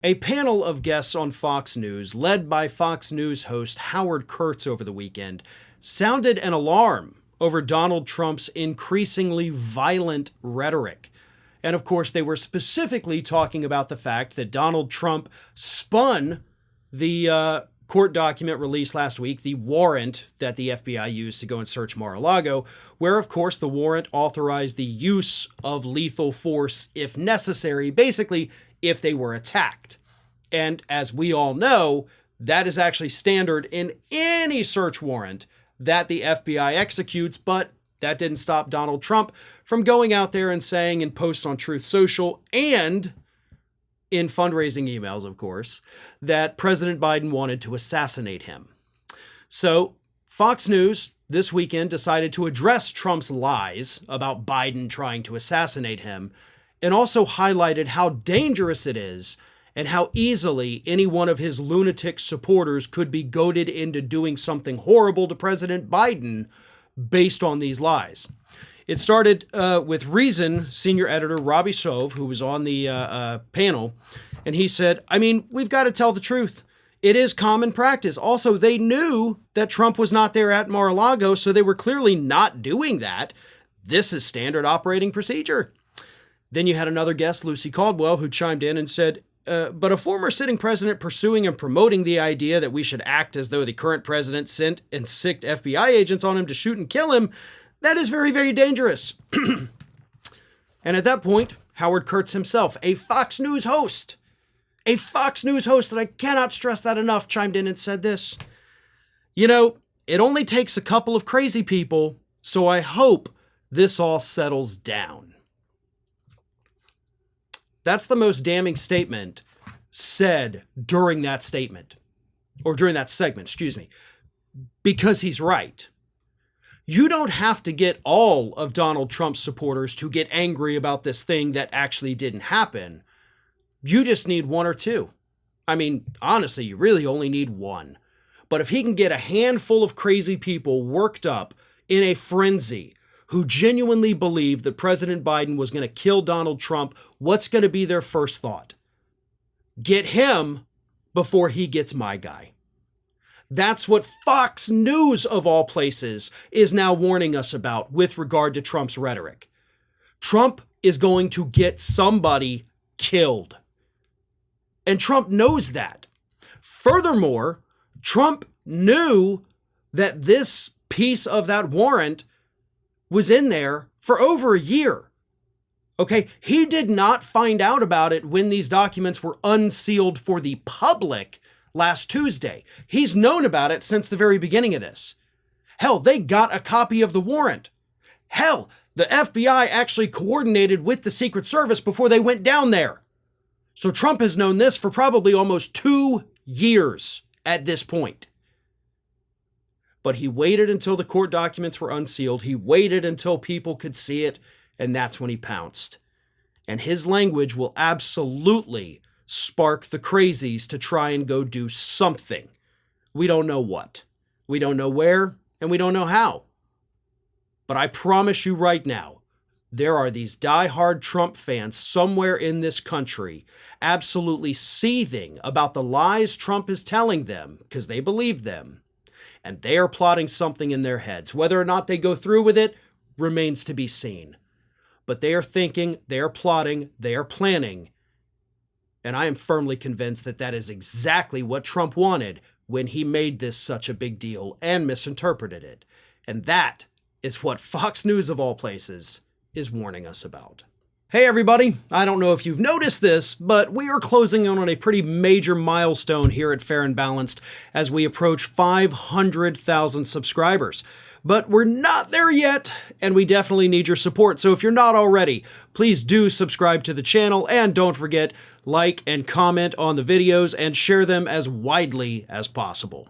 A panel of guests on Fox News, led by Fox News host Howard Kurtz over the weekend, sounded an alarm over Donald Trump's increasingly violent rhetoric. And of course, they were specifically talking about the fact that Donald Trump spun the court document released last week, the warrant that the FBI used to go and search Mar-a-Lago, where, of course, the warrant authorized the use of lethal force if necessary, basically if they were attacked. And as we all know, that is actually standard in any search warrant that the FBI executes, but that didn't stop Donald Trump from going out there and saying in posts on Truth Social and in fundraising emails, of course, that President Biden wanted to assassinate him. So Fox News this weekend decided to address Trump's lies about Biden trying to assassinate him, and also highlighted how dangerous it is and how easily any one of his lunatic supporters could be goaded into doing something horrible to President Biden based on these lies. It started with Reason senior editor Robbie Sove, who was on the panel, and he said, we've got to tell the truth. It is common practice. Also, they knew that Trump was not there at Mar-a-Lago, so they were clearly not doing that. This is standard operating procedure. Then you had another guest, Lucy Caldwell, who chimed in and said, but a former sitting president pursuing and promoting the idea that we should act as though the current president sent and sicked FBI agents on him to shoot and kill him, that is very, very dangerous. And at that point, Howard Kurtz himself, a Fox News host that I cannot stress that enough, chimed in and said this. It only takes a couple of crazy people, so I hope this all settles down. That's the most damning statement said during that segment, because he's right. You don't have to get all of Donald Trump's supporters to get angry about this thing that actually didn't happen. You just need one or two. Honestly, you really only need one. But if he can get a handful of crazy people worked up in a frenzy who genuinely believe that President Biden was going to kill Donald Trump, what's going to be their first thought? Get him before he gets my guy. That's what Fox News, of all places, is now warning us about with regard to Trump's rhetoric. Trump is going to get somebody killed. And Trump knows that. Furthermore, Trump knew that this piece of that warrant was in there for over a year. Okay, he did not find out about it when these documents were unsealed for the public last Tuesday. He's known about it since the very beginning of this. Hell, they got a copy of the warrant. Hell, the FBI actually coordinated with the Secret Service before they went down there. So Trump has known this for probably almost 2 years at this point. But he waited until the court documents were unsealed. He waited until people could see it, and that's when he pounced. And his language will absolutely spark the crazies to try and go do something. We don't know what. We don't know where, and we don't know how. But I promise you right now, there are these diehard Trump fans somewhere in this country absolutely seething about the lies Trump is telling them because they believe them. And they are plotting something in their heads. Whether or not they go through with it remains to be seen. But they are thinking, they are plotting, they are planning. And I am firmly convinced that that is exactly what Trump wanted when he made this such a big deal and misinterpreted it. And that is what Fox News, of all places, is warning us about. Hey everybody, I don't know if you've noticed this, but we are closing in on a pretty major milestone here at Fair and Balanced as we approach 500,000 subscribers. But we're not there yet, and we definitely need your support. So if you're not already, please do subscribe to the channel, and don't forget, like and comment on the videos and share them as widely as possible.